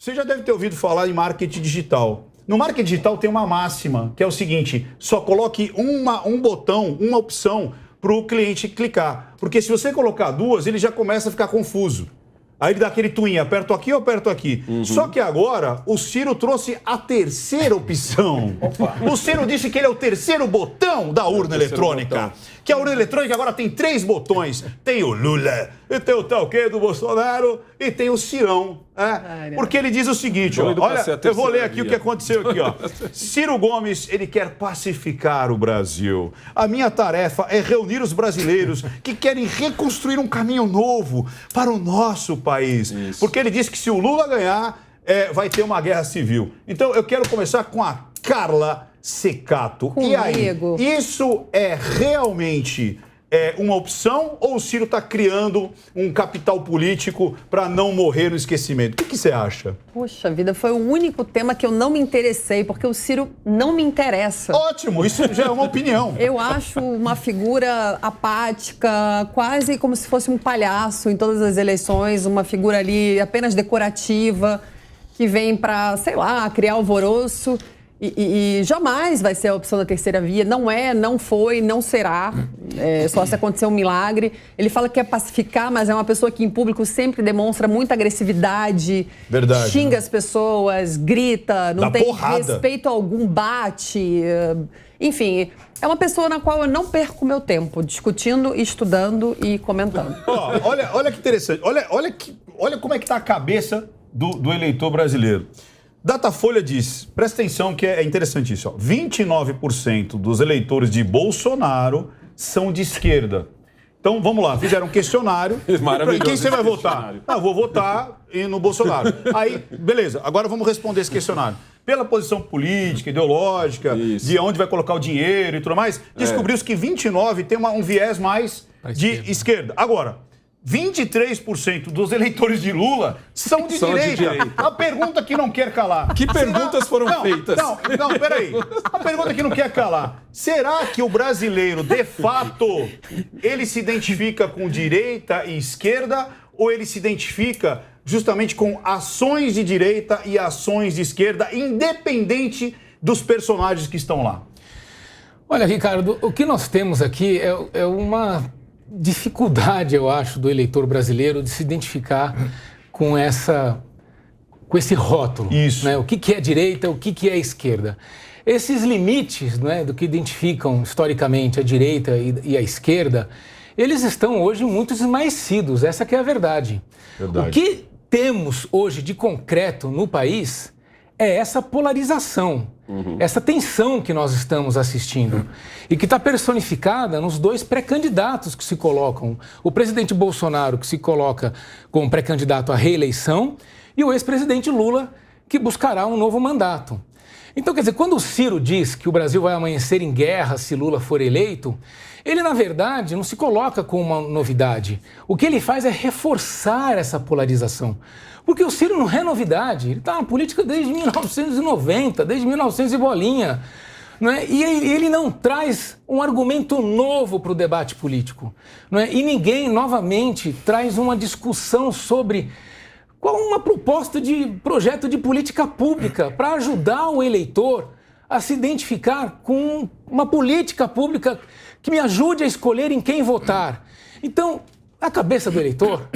Você já deve ter ouvido falar em marketing digital. No marketing digital tem uma máxima, que é o seguinte: só coloque um botão, uma opção para o cliente clicar. Porque se você colocar duas, ele já começa a ficar confuso. Aí ele dá aquele twin, aperto aqui ou aperto aqui. Só que agora o Ciro trouxe a terceira opção. O Ciro disse que ele é o terceiro botão da urna eletrônica. Que a urna eletrônica agora tem 3 botões. Tem o Lula, e tem o tal que do Bolsonaro e tem o Cirão. Porque ele diz o seguinte, ó, olha, eu vou ler aqui o que aconteceu aqui, ó. Ciro Gomes, ele quer pacificar o Brasil. A minha tarefa é reunir os brasileiros que querem reconstruir um caminho novo para o nosso país. Isso. Porque ele disse que se o Lula ganhar, vai ter uma guerra civil. Então eu quero começar com a Carla Secato. E aí, isso é realmente uma opção ou o Ciro está criando um capital político para não morrer no esquecimento? O que você acha? Poxa vida, foi o único tema que eu não me interessei, porque o Ciro não me interessa. Ótimo, isso já é uma opinião. Eu acho uma figura apática, quase como se fosse um palhaço em todas as eleições, uma figura ali apenas decorativa, que vem para, sei lá, criar alvoroço. E jamais vai ser a opção da terceira via. Não é, não foi, não será. Só se acontecer um milagre. Ele fala que quer pacificar, mas é uma pessoa que em público sempre demonstra muita agressividade. Verdade. Xinga as pessoas, grita, não tem respeito algum, bate. Enfim, é uma pessoa na qual eu não perco meu tempo discutindo, estudando e comentando. Olha que interessante. Olha como é que está a cabeça do eleitor brasileiro. Datafolha diz, presta atenção que é interessante isso, ó, 29% dos eleitores de Bolsonaro são de esquerda. Então, vamos lá, fizeram um questionário. Em quem você vai votar? Eu vou votar no Bolsonaro. Aí, beleza, agora vamos responder esse questionário. Pela posição política, ideológica, de onde vai colocar o dinheiro e tudo mais, descobriu-se que 29% tem um viés mais de esquerda. Agora, 23% dos eleitores de Lula são de direita. A pergunta que não quer calar. Que perguntas foram feitas? Não, peraí. A pergunta que não quer calar. Será que o brasileiro, de fato, ele se identifica com direita e esquerda ou ele se identifica justamente com ações de direita e ações de esquerda, independente dos personagens que estão lá? Olha, Ricardo, o que nós temos aqui é uma dificuldade, eu acho, do eleitor brasileiro de se identificar com esse rótulo. Isso. Né? O que é direita, o que é esquerda. Esses limites, né, do que identificam historicamente a direita e a esquerda, eles estão hoje muito esmaecidos, essa que é a verdade. O que temos hoje de concreto no país é essa polarização, essa tensão que nós estamos assistindo e que está personificada nos 2 pré-candidatos que se colocam. O presidente Bolsonaro, que se coloca como pré-candidato à reeleição, e o ex-presidente Lula, que buscará um novo mandato. Então, quer dizer, quando o Ciro diz que o Brasil vai amanhecer em guerra se Lula for eleito, ele, na verdade, não se coloca como uma novidade. O que ele faz é reforçar essa polarização. Porque o Ciro não é novidade, ele está na política desde 1990, desde 1900 e bolinha. Não é? E ele não traz um argumento novo para o debate político. Não é? E ninguém, novamente, traz uma discussão sobre qual uma proposta de projeto de política pública para ajudar o eleitor a se identificar com uma política pública que me ajude a escolher em quem votar. Então, a cabeça do eleitor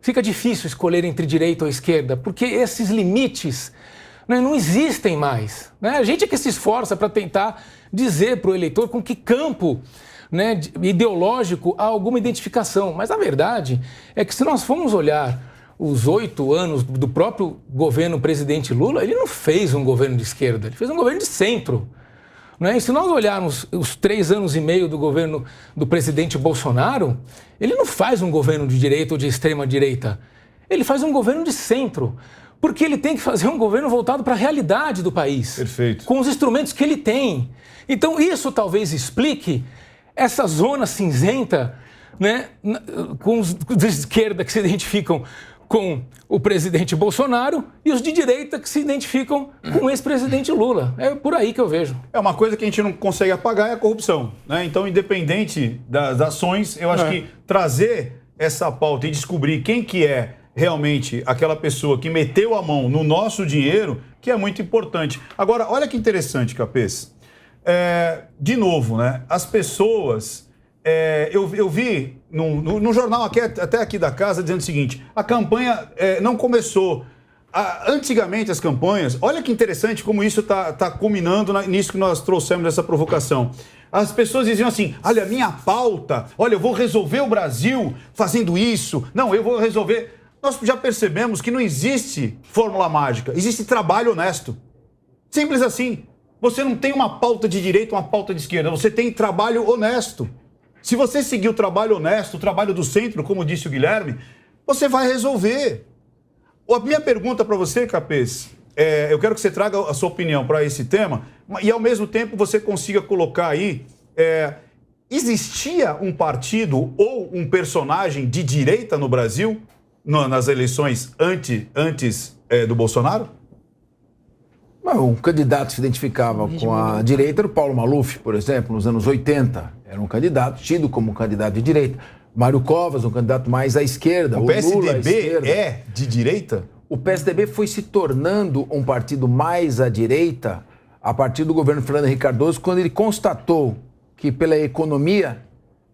fica difícil escolher entre direita ou esquerda, porque esses limites, né, não existem mais. Né? A gente é que se esforça para tentar dizer para o eleitor com que campo, né, ideológico há alguma identificação. Mas a verdade é que se nós formos olhar os 8 anos do próprio governo presidente Lula, ele não fez um governo de esquerda, ele fez um governo de centro. Não é? E se nós olharmos os 3 anos e meio do governo do presidente Bolsonaro, ele não faz um governo de direita ou de extrema direita, ele faz um governo de centro, porque ele tem que fazer um governo voltado para a realidade do país. Perfeito. Com os instrumentos que ele tem. Então isso talvez explique essa zona cinzenta, né, com os de esquerda que se identificam com o presidente Bolsonaro e os de direita que se identificam com o ex-presidente Lula. É por aí que eu vejo. É uma coisa que a gente não consegue apagar, é a corrupção. Né? Então, independente das ações, eu acho que trazer essa pauta e descobrir quem que é realmente aquela pessoa que meteu a mão no nosso dinheiro, que é muito importante. Agora, olha que interessante, Capês. De novo, né? As pessoas... eu vi no jornal até aqui da casa dizendo o seguinte, a campanha não começou. Antigamente as campanhas, olha que interessante como isso está culminando nisso que nós trouxemos nessa provocação. As pessoas diziam assim, olha, minha pauta, olha, eu vou resolver o Brasil fazendo isso, não, eu vou resolver... Nós já percebemos que não existe fórmula mágica, existe trabalho honesto. Simples assim. Você não tem uma pauta de direita, uma pauta de esquerda, você tem trabalho honesto. Se você seguir o trabalho honesto, o trabalho do centro, como disse o Guilherme, você vai resolver. A minha pergunta para você, Capês, eu quero que você traga a sua opinião para esse tema e, ao mesmo tempo, você consiga colocar aí... existia um partido ou um personagem de direita no Brasil nas eleições antes do Bolsonaro? Um candidato que se identificava com a direita era o Paulo Maluf, por exemplo, nos anos 80. Era um candidato tido como um candidato de direita. Mário Covas, um candidato mais à esquerda. O PSDB é de direita? O PSDB foi se tornando um partido mais à direita a partir do governo Fernando Henrique Cardoso, quando ele constatou que pela economia,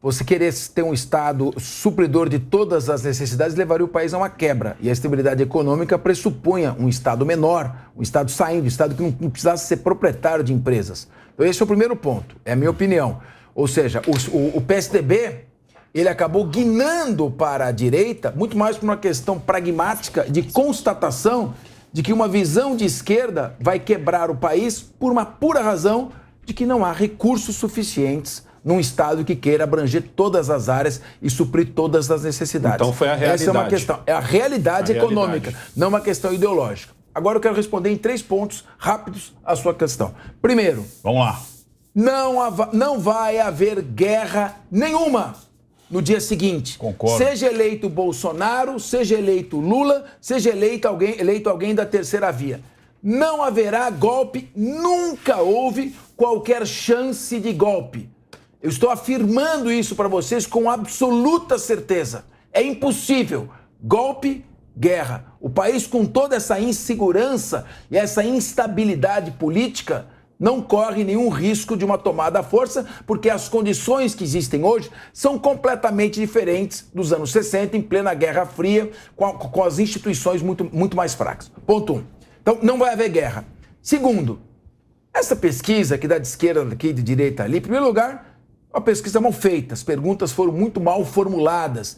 você querer ter um Estado supridor de todas as necessidades levaria o país a uma quebra. E a estabilidade econômica pressupunha um Estado menor, um Estado saindo, um Estado que não precisasse ser proprietário de empresas. Então esse é o primeiro ponto, é a minha opinião. Ou seja, o PSDB, ele acabou guinando para a direita, muito mais por uma questão pragmática de constatação de que uma visão de esquerda vai quebrar o país por uma pura razão de que não há recursos suficientes num Estado que queira abranger todas as áreas e suprir todas as necessidades. Então foi a realidade. Essa é uma questão, é a realidade econômica, não uma questão ideológica. Agora eu quero responder em 3 pontos rápidos a sua questão. Primeiro, vamos lá. Não vai haver guerra nenhuma no dia seguinte. Concordo. Seja eleito Bolsonaro, seja eleito Lula, seja eleito alguém da terceira via. Não haverá golpe, nunca houve qualquer chance de golpe. Eu estou afirmando isso para vocês com absoluta certeza. É impossível. Golpe, guerra. O país com toda essa insegurança e essa instabilidade política não corre nenhum risco de uma tomada à força, porque as condições que existem hoje são completamente diferentes dos anos 60, em plena Guerra Fria, com as instituições muito mais fracas. Ponto 1. Então, não vai haver guerra. Segundo, essa pesquisa que dá de esquerda aqui, de direita ali, em primeiro lugar, uma pesquisa mal feita. As perguntas foram muito mal formuladas,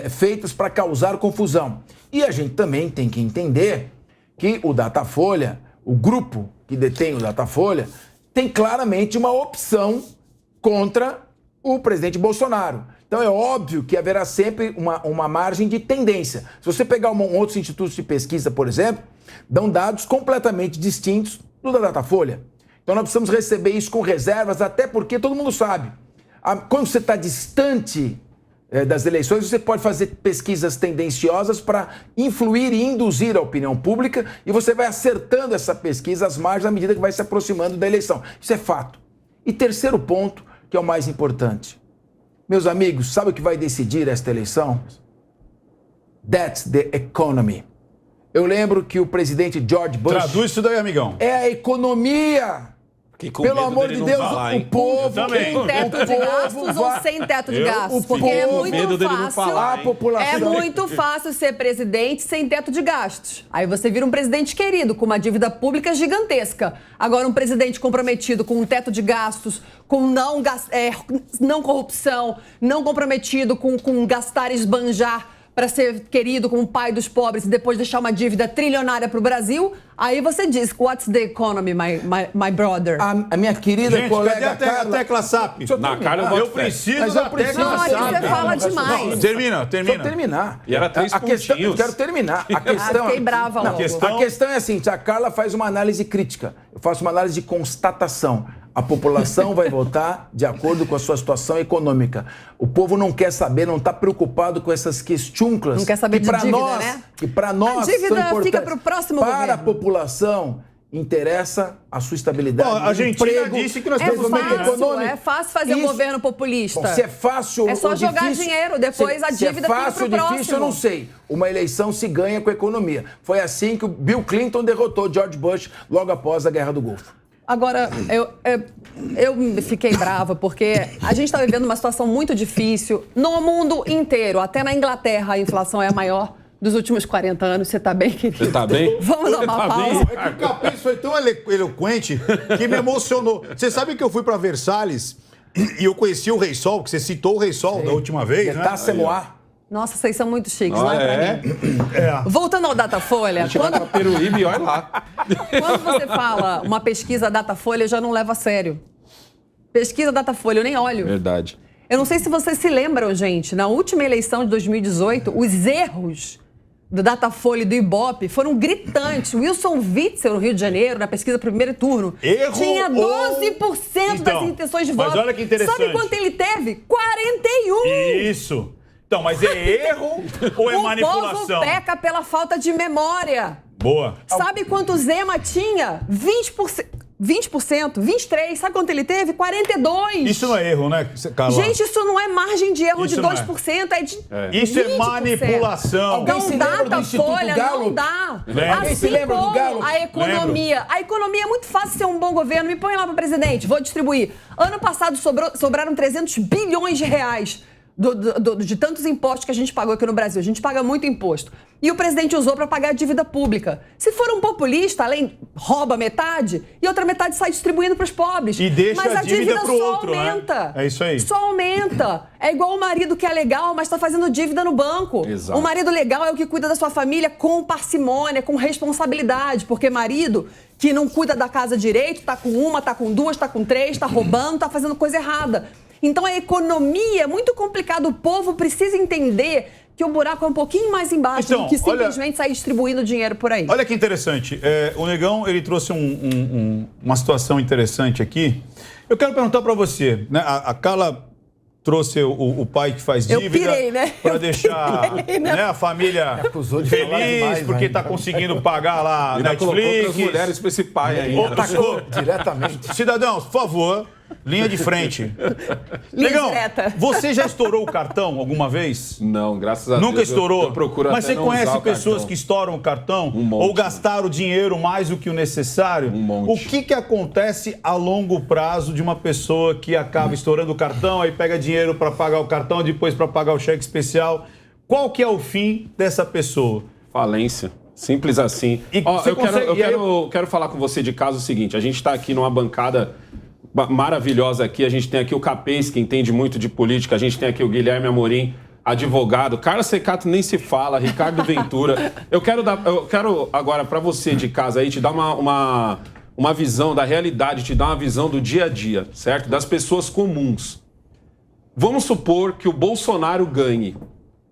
feitas para causar confusão. E a gente também tem que entender que o Datafolha, o grupo que detém o Datafolha, tem claramente uma opção contra o presidente Bolsonaro. Então é óbvio que haverá sempre uma margem de tendência. Se você pegar outros institutos de pesquisa, por exemplo, dão dados completamente distintos do da Datafolha. Então nós precisamos receber isso com reservas, até porque todo mundo sabe. Quando você está distante das eleições, você pode fazer pesquisas tendenciosas para influir e induzir a opinião pública e você vai acertando essa pesquisa às margens à medida que vai se aproximando da eleição. Isso é fato. E terceiro ponto, que é o mais importante. Meus amigos, sabe o que vai decidir esta eleição? That's the economy. Eu lembro que o presidente George Bush... Traduz isso daí, amigão. É a economia. Pelo amor de Deus, falar, o povo... Tem teto de gastos ou sem teto de gastos? Porque é muito fácil. É muito fácil ser presidente sem teto de gastos. Aí você vira um presidente querido, com uma dívida pública gigantesca. Agora, um presidente comprometido com um teto de gastos, com não corrupção, não comprometido com gastar e esbanjar para ser querido como pai dos pobres e depois deixar uma dívida trilionária para o Brasil, aí você diz, what's the economy, my brother? A minha querida Gente, colega cadê a tecla SAP? Na cara Eu preciso da tecla Não, SAP. aqui você fala demais. Termina. Deixa eu terminar. E era 3 pontinhos. Eu quero terminar. A questão, fiquei brava logo. A questão é assim, a Carla faz uma análise crítica. Eu faço uma análise de constatação. A população vai votar de acordo com a sua situação econômica. O povo não quer saber, não está preocupado com essas questões. Não quer saber de dívida, né? Que para nós a dívida são importantes. fica para o próximo Para governo. a população, interessa a sua estabilidade. Bom, a Argentina emprego, disse que nós É desenvolvimento fácil, é fácil fazer um governo populista. Bom, se é fácil É só ou jogar difícil, dinheiro, depois a dívida se é fácil ou fica pro difícil, eu próximo. não sei. Uma eleição se ganha com a economia. Foi assim que o Bill Clinton derrotou George Bush logo após a Guerra do Golfo. Agora, eu fiquei brava porque a gente está vivendo uma situação muito difícil no mundo inteiro. Até na Inglaterra a inflação é a maior dos últimos 40 anos. Você está bem, querido? Você tá bem? Vamos dar uma Tá bem? pausa. É que o Capês foi tão eloquente que me emocionou. Você sabe que eu fui para Versalhes e eu conheci o Rei Sol, que você citou o Rei Sol da última vez, né? Tá Semoá. Nossa, vocês são muito chiques, Ah, não é pra é? mim? Voltando ao Datafolha, A gente vai pra Peruíbe e olha lá. quando você fala uma pesquisa Datafolha, eu já não levo a sério. Pesquisa Datafolha, eu nem olho. Verdade. Eu não sei se vocês se lembram, gente, na última eleição de 2018, os erros do Datafolha e do Ibope foram gritantes. Wilson Witzel, no Rio de Janeiro, na pesquisa primeiro turno, Erro tinha 12% das Então, intenções de mas voto. olha que interessante. Sabe quanto ele teve? 41%! Isso. Então, mas é erro ou é O manipulação? povo peca pela falta de memória. Boa. Sabe quanto o Zema tinha? 20%. 23%. Sabe quanto ele teve? 42%. Isso não é erro, né, Carla? Gente, isso não é margem de erro Isso de não é. 2%, é de Isso é 20%. manipulação. Alguém se Não dá, lembra do Instituto Folha, Galo? não dá. Lembra? Alguém se Assim lembra do como Galo? a economia. A economia é muito fácil ser um bom governo. Me põe lá para presidente, vou distribuir. Ano passado sobraram 300 bilhões de reais de tantos impostos que a gente pagou aqui no Brasil. A gente paga muito imposto. E o presidente usou para pagar a dívida pública. Se for um populista, rouba metade e outra metade sai distribuindo para os pobres. E deixa mas a dívida pro só outro, né? aumenta. É isso aí. Só aumenta. É igual o marido que é legal, mas está fazendo dívida no banco. Exato. O marido legal é o que cuida da sua família com parcimônia, com responsabilidade. Porque marido que não cuida da casa direito, tá com uma, tá com duas, tá com três, tá roubando, tá fazendo coisa errada. Então a economia é muito complicado. O povo precisa entender que o buraco é um pouquinho mais embaixo Então, do que simplesmente sair distribuindo dinheiro por aí. Olha que interessante. O Negão, ele trouxe uma situação interessante aqui. Eu quero perguntar para você, né? A Carla trouxe o pai que faz Eu dívida pirei, né? para Eu deixar pirei, né? né, a família acusou de falar feliz demais, porque né? está conseguindo pagar lá a Ainda colocou Netflix. outras mulheres pra esse pai aí. Atacou. Diretamente. Cidadãos, por favor, linha de frente. Linha Negão, direta. você já estourou o cartão alguma vez? Não, graças a Deus. Nunca estourou? Eu procuro Mas até você não conhece usar o pessoas cartão. que estouram o cartão? Um monte. Ou gastaram dinheiro mais do que o necessário? Um monte. O que acontece a longo prazo de uma pessoa que acaba estourando o cartão, aí pega dinheiro para pagar o cartão, depois para pagar o cheque especial? Qual que é o fim dessa pessoa? Falência. Simples assim. E Ó, você eu quero, consegue- eu e aí- quero, quero falar com você de caso seguinte. A gente está aqui numa bancada maravilhosa aqui. A gente tem aqui o Capês, que entende muito de política. A gente tem aqui o Guilherme Amorim, advogado. Carlos Secato nem se fala. Ricardo Ventura. Eu quero agora, para você de casa aí, te dar uma visão da realidade, te dar uma visão do dia a dia, certo? Das pessoas comuns. Vamos supor que o Bolsonaro ganhe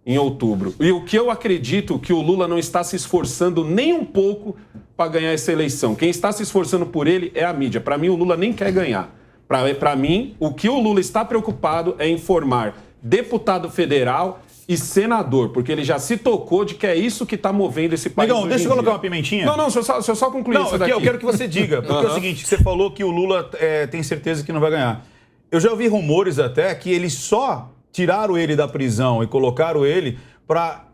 em outubro. E o que eu acredito que o Lula não está se esforçando nem um pouco para ganhar essa eleição. Quem está se esforçando por ele é a mídia. Para mim, o Lula nem quer ganhar. Para mim, o que o Lula está preocupado é em formar deputado federal e senador, porque ele já se tocou de que é isso que está movendo esse país. Negão, hoje deixa em eu colocar dia. uma pimentinha. Não, deixa eu só concluir Não, isso aqui daqui. eu quero que você diga, porque é o seguinte, você falou que o Lula tem certeza que não vai ganhar. Eu já ouvi rumores até que eles só tiraram ele da prisão e colocaram ele para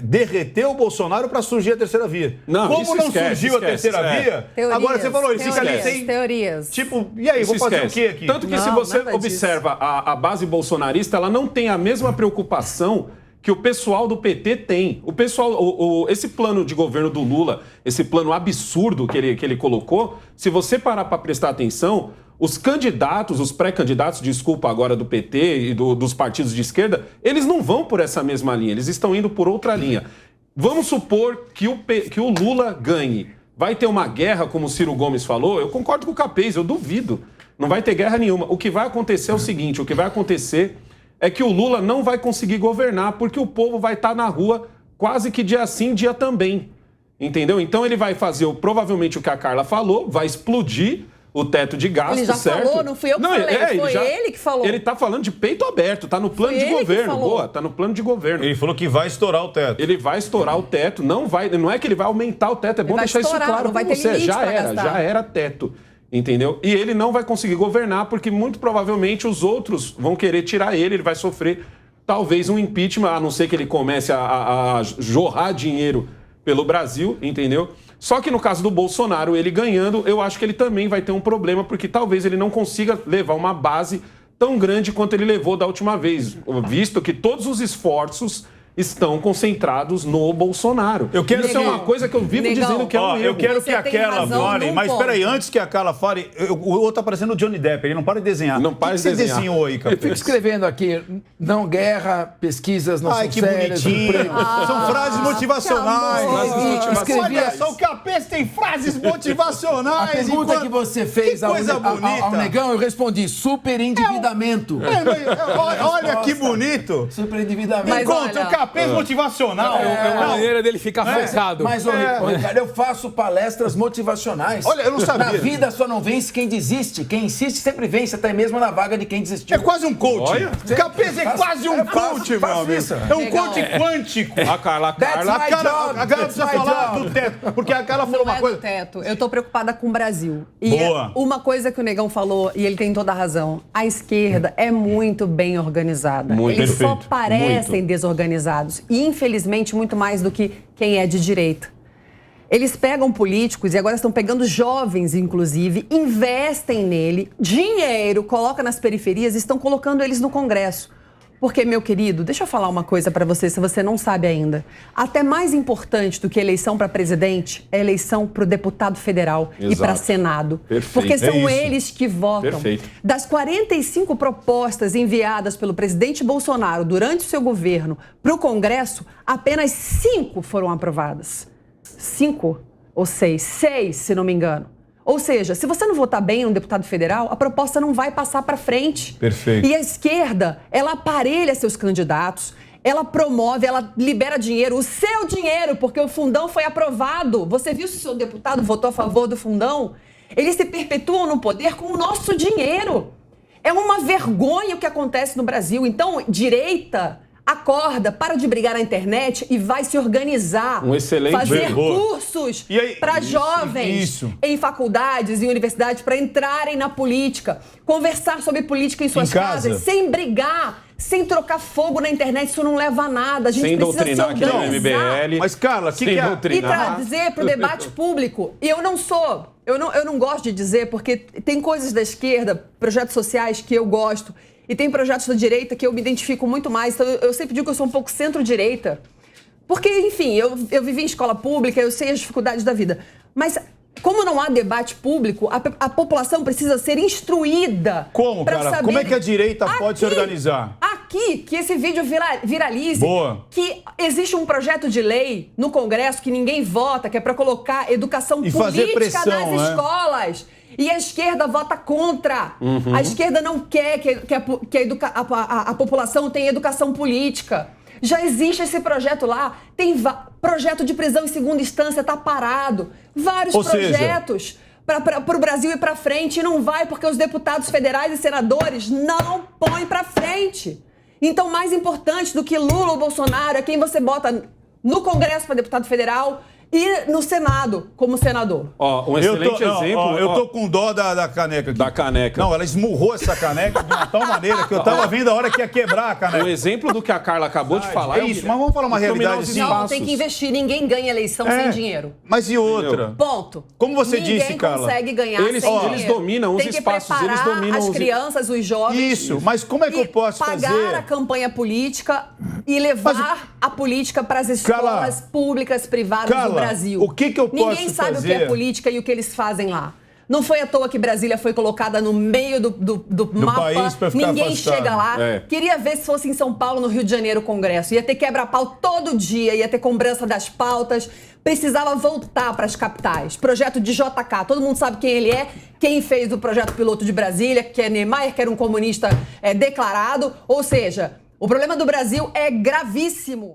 derreter o Bolsonaro para surgir a terceira via. Não, Como isso não esquece, surgiu a esquece, terceira é. via, Teorias, agora você falou, ele fica ali sem... Teorias. Tipo, e aí, vou Isso fazer esquece. o quê aqui? Tanto que se Não, você nada disso. observa a base bolsonarista, ela não tem a mesma preocupação que o pessoal do PT tem. O pessoal, esse plano de governo do Lula, esse plano absurdo que ele colocou, se você parar para prestar atenção, os candidatos, os pré-candidatos, desculpa agora, do PT e dos partidos de esquerda, eles não vão por essa mesma linha, eles estão indo por outra linha. Vamos supor que o Lula ganhe. Vai ter uma guerra, como o Ciro Gomes falou? Eu concordo com o Capês, eu duvido. Não vai ter guerra nenhuma. O que vai acontecer é o seguinte, o que vai acontecer é que o Lula não vai conseguir governar, porque o povo vai estar na rua quase que dia sim, dia também. Entendeu? Então ele vai fazer provavelmente o que a Carla falou, vai explodir o teto de gastos, Ele já certo? falou, não fui eu que falei, foi ele que falou. Ele tá falando de peito aberto, tá no plano Foi de ele que governo. falou. Boa, tá no plano de governo. Ele falou que vai estourar o teto. Ele vai estourar o teto, não é que ele vai aumentar o teto, é bom vai deixar estourar, isso claro não vai pra ter você. limite pra Já gastar. era teto, entendeu? E ele não vai conseguir governar porque muito provavelmente os outros vão querer tirar ele vai sofrer talvez um impeachment, a não ser que ele comece a jorrar dinheiro pelo Brasil, entendeu? Só que no caso do Bolsonaro, ele ganhando, eu acho que ele também vai ter um problema, porque talvez ele não consiga levar uma base tão grande quanto ele levou da última vez, visto que todos os esforços estão concentrados no Bolsonaro. Eu quero Isso é uma coisa que eu vivo Negão, dizendo que é um Ó, erro. eu quero Você que a tem Carla razão fale, num mas ponto. peraí, antes que a Carla fale, o outro tá parecendo o Johnny Depp, ele não para de desenhar. Não para O que de você desenhar. desenhou aí, Eu Capês? fico escrevendo aqui, não guerra, pesquisas não Ai, são que sérias, bonitinho. emprego. São frases motivacionais. que amor. Frases motivacionais. Olha só, o Capês tem frases motivacionais. A pergunta enquanto- que você fez Que ao, coisa ao bonita. Negão, eu respondi, superendividamento. Olha que bonito. Superendividamento. Mas Enquanto olha- o Capês motivacional. É uma Não, maneira dele ficar focado. Mas, ô, Ricardo, eu faço palestras motivacionais. Olha, eu não sabia. Na vida só não vence quem desiste. Quem insiste sempre vence, até mesmo na vaga de quem desistiu. É quase um coach. Olha. Capês é quase um Eu faço- coach, meu faço amigo. isso. É um Legal. coach quântico. A Carla, That's A my Carla, job. a Carla precisa That's my falar job. do teto, porque a Carla falou Não uma é coisa. do teto. Eu tô preocupada com o Brasil. E Boa. uma coisa que o Negão falou, e ele tem toda a razão, a esquerda é muito bem organizada. Muito. Eles só Perfeito. parecem Muito. desorganizados. E, infelizmente, muito mais do que quem é de direita. Eles pegam políticos, e agora estão pegando jovens, inclusive, investem nele, dinheiro, colocam nas periferias e estão colocando eles no Congresso. Porque, meu querido, deixa eu falar uma coisa pra você, se você não sabe ainda. Até mais importante do que a eleição para presidente é a eleição para o deputado federal e Exato. para Senado. Perfeito. Porque são É isso. eles que votam. Perfeito. Das 45 propostas enviadas pelo presidente Bolsonaro durante o seu governo para o Congresso, apenas 5 foram aprovadas. 5 ou 6? 6, se não me engano. Ou seja, se você não votar bem no deputado federal, a proposta não vai passar para frente. Perfeito. E a esquerda, ela aparelha seus candidatos, ela promove, ela libera dinheiro, o seu dinheiro, porque o fundão foi aprovado. Você viu se o seu deputado votou a favor do fundão? Eles se perpetuam no poder com o nosso dinheiro. É uma vergonha o que acontece no Brasil. Então, direita, acorda, para de brigar na internet e vai se organizar. Um excelente fazer verbo. cursos E aí- para isso, jovens isso. em faculdades e universidades para entrarem na política, conversar sobre política em suas Em casa. casas, sem brigar, sem trocar fogo na internet, isso não leva a nada. A gente sem precisa doutrinar se aqui no organizar. MBL. Mas, Carla, sem que é- E doutrinar. trazer para o debate público. E eu não gosto de dizer, porque tem coisas da esquerda, projetos sociais que eu gosto, e tem projetos da direita que eu me identifico muito mais. Então eu sempre digo que eu sou um pouco centro-direita. Porque, enfim, eu vivi em escola pública, eu sei as dificuldades da vida. Mas como não há debate público, a população precisa ser instruída. Como, pra cara? saber- Como é que a direita pode se Aqui, organizar? Aqui, que esse vídeo viralize. Boa. Que existe um projeto de lei no Congresso que ninguém vota, que é para colocar educação E fazer política pressão, nas né? escolas. E a esquerda vota contra. A esquerda não quer que a população tenha educação política. Já existe esse projeto lá. Tem projeto de prisão em segunda instância, está parado. Vários Ou seja, projetos para o Brasil ir para frente. E não vai porque os deputados federais e senadores não põem para frente. Então, mais importante do que Lula ou Bolsonaro é quem você bota no Congresso para deputado federal e no Senado como senador. Ó, um excelente exemplo. eu ó, tô com dó da caneca aqui. Da caneca. Não, ela esmurrou essa caneca de uma tal maneira que eu tava vendo a hora que ia quebrar a caneca. Um exemplo do que a Carla acabou de falar. é isso, mas vamos falar uma dominar realidade os assim. Não, espaços. tem que investir. Ninguém ganha eleição sem dinheiro. Mas e outra? Ponto. Como você Ninguém disse, Carla, consegue ganhar eles- sem eles dinheiro. dominam os Tem que espaços, eles preparar dominam as os- crianças, os jovens. Isso, mas como é que eu posso pagar fazer? a campanha política e levar a política para as escolas públicas, privadas Carla, do Brasil. o que eu posso Ninguém sabe o que é fazer? política e o que eles fazem lá. Não foi à toa que Brasília foi colocada no meio do mapa. país pra ficar Ninguém afastado. chega lá. É. Queria ver se fosse em São Paulo, no Rio de Janeiro, o Congresso. Ia ter quebra-pau todo dia, ia ter cobrança das pautas. Precisava voltar para as capitais. Projeto de JK. Todo mundo sabe quem ele é. Quem fez o projeto piloto de Brasília, que é Niemeyer, que era um comunista declarado. Ou seja, o problema do Brasil é gravíssimo.